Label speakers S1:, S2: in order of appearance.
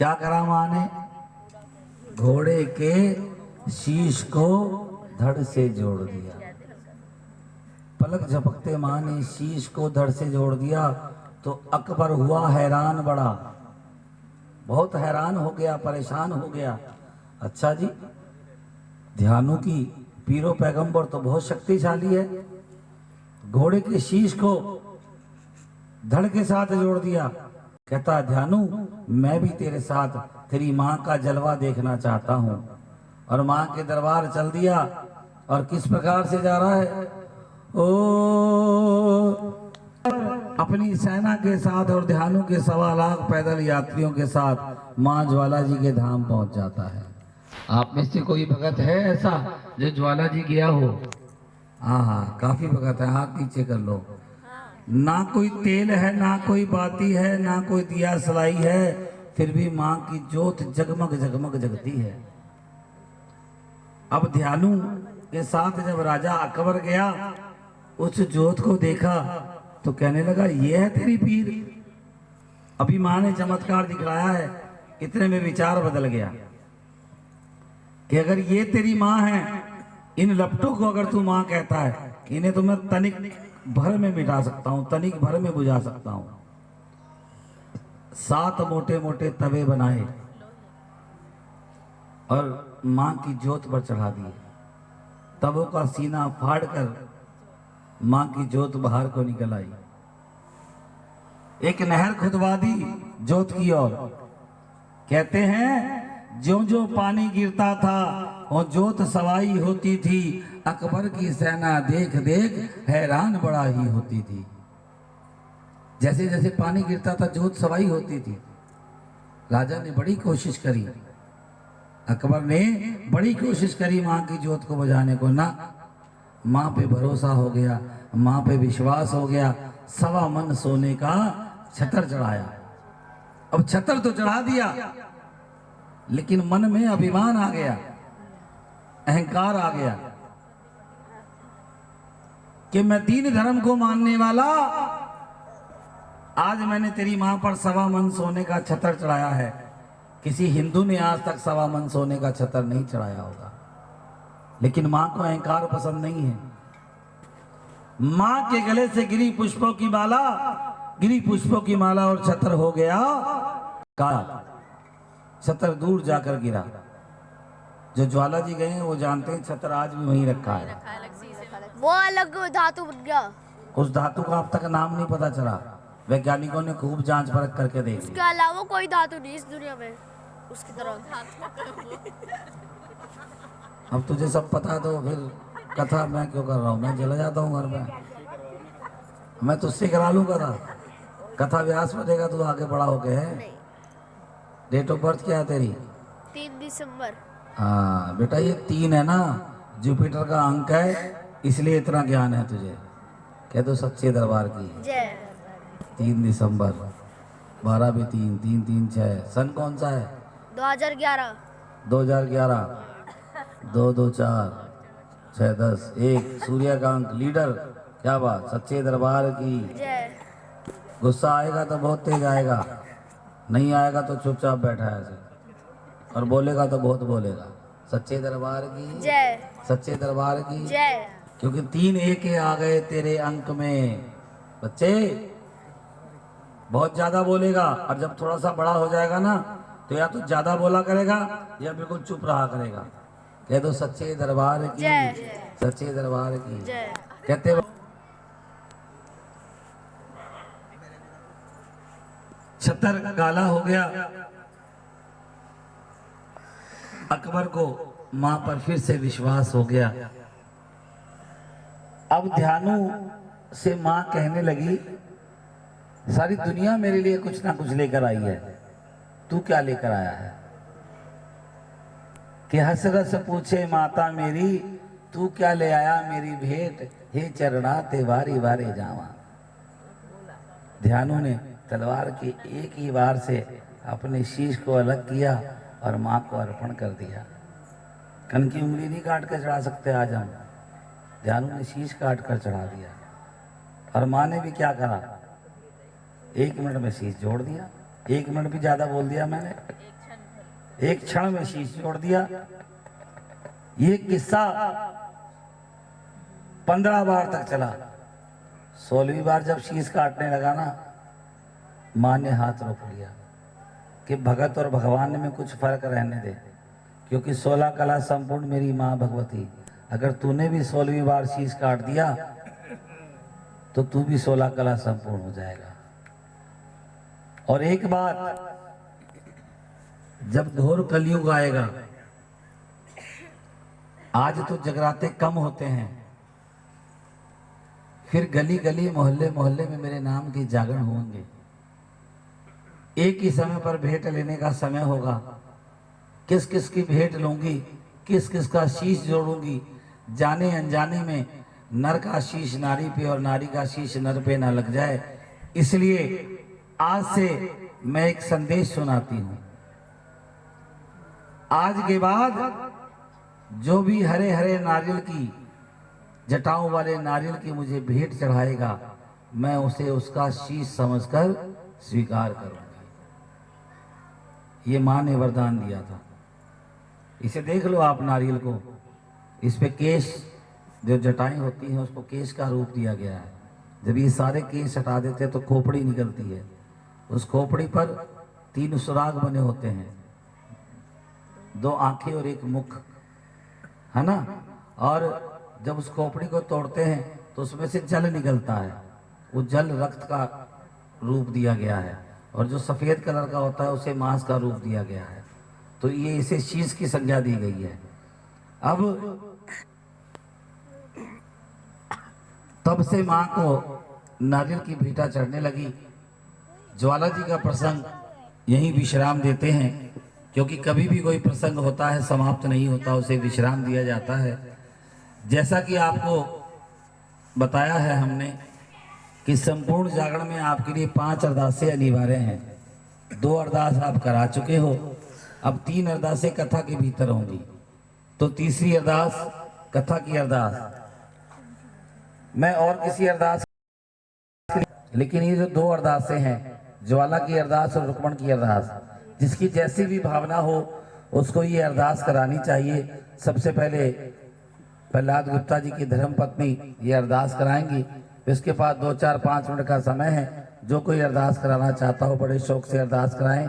S1: क्या करा माँ ने? घोड़े के शीश को धड़ से जोड़ दिया। पलक झपकते माँ ने शीश को धड़ से जोड़ दिया तो अकबर हुआ हैरान, बड़ा बहुत हैरान हो गया, परेशान हो गया। अच्छा जी, ध्यानु की पीरो पैगंबर तो बहुत शक्तिशाली है, घोड़े के शीश को धड़ के साथ जोड़ दिया। कहता ध्यानु, मैं भी तेरे साथ तेरी माँ का जलवा देखना चाहता हूँ। और माँ के दरबार चल दिया। और किस प्रकार से जा रहा है? ओ अपनी सेना के साथ और ध्यानु के 1.25 लाख पैदल यात्रियों के साथ माँ ज्वाला जी के धाम पहुंच जाता है। आप में से कोई भगत है ऐसा जो ज्वाला जी गया हो? हाँ, काफी भगत है, हाथ नीचे कर लो। ना कोई तेल है, ना कोई बाती है, ना कोई दिया सलाई है, फिर भी माँ की ज्योत जगमग जगमग जगती है। अब ध्यानु के साथ जब राजा अकबर गया, उस ज्योत को देखा तो कहने लगा ये है तेरी पीर। अभी माँ ने चमत्कार दिखलाया है, इतने में विचार बदल गया कि अगर ये तेरी माँ है, इन लपटों को अगर तू माँ कहता है कि इन्हें तो मैं तनिक भर में मिटा सकता हूँ, तनिक भर में बुझा सकता हूँ। 7 मोटे मोटे तवे बनाए और माँ की ज्योत पर चढ़ा दिए। तवों का सीना फाड़ कर माँ की ज्योत बाहर को निकल आई। एक नहर खुदवा दी ज्योत की ओर। कहते हैं जो जो पानी गिरता था और ज्योत सवाई होती थी, अकबर की सेना देख देख हैरान बड़ा ही होती थी। जैसे जैसे पानी गिरता था ज्योत सवाई होती थी। राजा ने बड़ी कोशिश करी, अकबर ने बड़ी कोशिश करी माँ की ज्योत को बुझाने को, ना। माँ पे भरोसा हो गया, माँ पे विश्वास हो गया। 1.25 मन सोने का छतर चढ़ाया। अब छतर तो चढ़ा दिया, लेकिन मन में अभिमान आ गया, अहंकार आ गया कि मैं दीन धर्म को मानने वाला, आज मैंने तेरी मां पर 1.25 मन सोने का छतर चढ़ाया है। किसी हिंदू ने आज तक 1.25 मन सोने का छतर नहीं चढ़ाया होगा। लेकिन मां को अहंकार पसंद नहीं है। मां के गले से गिरी पुष्पों की माला, गिरी पुष्पों की माला और छतर हो गया काला। छतर दूर जाकर गिरा। जो ज्वाला जी गए हैं वो जानते हैं छतर आज भी वहीं रखा है।
S2: वो अलग धातु बन गया।
S1: उस धातु का अब तक नाम नहीं पता चला। वैज्ञानिकों ने खूब जांच परख करके देख ली।
S2: उसके अलावा कोई धातु नहीं इस दुनिया में उसकी तरह।
S1: अब तुझे सब पता तो फिर कथा मैं क्यों कर रहा हूँ? मैं चला जाता हूँ घर में, मैं तुझसे करा लूँ कथा व्यास पढ़ेगा तू आगे बड़ा हो गए है। डेट ऑफ बर्थ क्या है तेरी?
S2: 3 दिसंबर।
S1: हाँ बेटा, ये 3 है ना, जुपिटर का अंक है, इसलिए इतना ज्ञान है तुझे। कह दो सच्चे दरबार की
S2: जय।
S1: 3 दिसंबर 12 भी 3, 3 3 6। सन कौन सा है?
S2: 2011।
S1: 2011। 2 2 4 6 10 1। सूर्य का अंक, लीडर। क्या बात, सच्चे दरबार की
S2: जय।
S1: गुस्सा आएगा तो बहुत तेज आएगा, नहीं आएगा तो चुपचाप बैठा है ऐसे, और बोलेगा तो बहुत बोलेगा। सच्चे दरबार की
S2: जय।
S1: सच्चे दरबार की
S2: जय।
S1: क्योंकि 3 1 आ गए तेरे अंक में। बच्चे बहुत ज्यादा बोलेगा, और जब थोड़ा सा बड़ा हो जाएगा ना तो या तो ज्यादा बोला करेगा या बिल्कुल चुप रहा करेगा। कह दो सच्चे दरबार की सच्चे दरबार की
S2: जय।
S1: कहते छतर काला हो गया। अकबर को मां पर फिर से विश्वास हो गया। अब ध्यानु से मां कहने लगी सारी दुनिया मेरे लिए कुछ ना कुछ लेकर आई है, तू क्या लेकर आया है? कि हंस रस पूछे माता मेरी, तू क्या ले आया मेरी भेंट, हे चरणाते वारी वारे जावा। ध्यानु ने तलवार की एक ही वार से अपने शीश को अलग किया और मां को अर्पण कर दिया। कन की उंगली नहीं काट कर चढ़ा सकते आज हम, ध्यानु ने शीश काट कर चढ़ा दिया। और मां ने भी क्या करा, 1 मिनट में शीश जोड़ दिया। 1 मिनट भी ज्यादा बोल दिया मैंने। एक क्षण में शीश छोड़ दिया। ये किस्सा 15 बार तक चला। 16वीं बार जब शीश काटने लगा ना, माँ ने हाथ रोक लिया कि भगत और भगवान में कुछ फर्क रहने दे, क्योंकि 16 कला संपूर्ण मेरी माँ भगवती। अगर तूने भी 16वीं बार शीश काट दिया तो तू भी 16 कला संपूर्ण हो जाएगा। और एक बात, जब घोर कलयुग आएगा, आज तो जगराते कम होते हैं, फिर गली गली मोहल्ले मोहल्ले में मेरे नाम के जागरण होंगे। एक ही समय पर भेंट लेने का समय होगा। किस किस की भेंट लूंगी, किस किस का शीश जोड़ूंगी, जाने अनजाने में नर का शीश नारी पे और नारी का शीश नर पे ना लग जाए। इसलिए आज से मैं एक संदेश सुनाती हूं। आज के बाद जो भी हरे हरे नारियल की जटाओं वाले नारियल की मुझे भेंट चढ़ाएगा, मैं उसे उसका शीश समझकर स्वीकार करूंगी। ये मां ने वरदान दिया था। इसे देख लो आप, नारियल को, इस पे केश, जो जटाएं होती हैं उसको केश का रूप दिया गया है। जब ये सारे केश हटा देते हैं तो खोपड़ी निकलती है। उस खोपड़ी पर 3 सुराग बने होते हैं, 2 आंखें और 1 मुख, है ना। और जब उस खोपड़ी को तोड़ते हैं तो उसमें से जल निकलता है। वो जल रक्त का रूप दिया गया है, और जो सफेद कलर का होता है उसे मांस का रूप दिया गया है। तो ये इसे शीश की संज्ञा दी गई है। अब तब से मां को नारियल की भेंटा चढ़ने लगी। ज्वाला जी का प्रसंग यहीं विश्राम देते हैं, क्योंकि कभी भी कोई प्रसंग होता है समाप्त नहीं होता, उसे विश्राम दिया जाता है। जैसा कि आपको बताया है हमने कि संपूर्ण जागरण में आपके लिए 5 अरदासें अनिवार्य हैं। 2 अरदास आप करा चुके हो, अब 3 अरदासें कथा के भीतर होंगी। तो तीसरी अरदास कथा की अरदास, मैं और किसी अरदास, लेकिन ये जो 2 अरदासें हैं, ज्वाला की अरदास और रुक्मण की अरदास, जिसकी जैसी भी भावना हो उसको ये अरदास करानी चाहिए। सबसे पहले प्रहलाद गुप्ता जी की धर्मपत्नी ये अरदास कराएंगी। इसके बाद 2, 4, 5 मिनट का समय है। जो कोई अरदास कराना चाहता हो बड़े शौक से अरदास कराएं।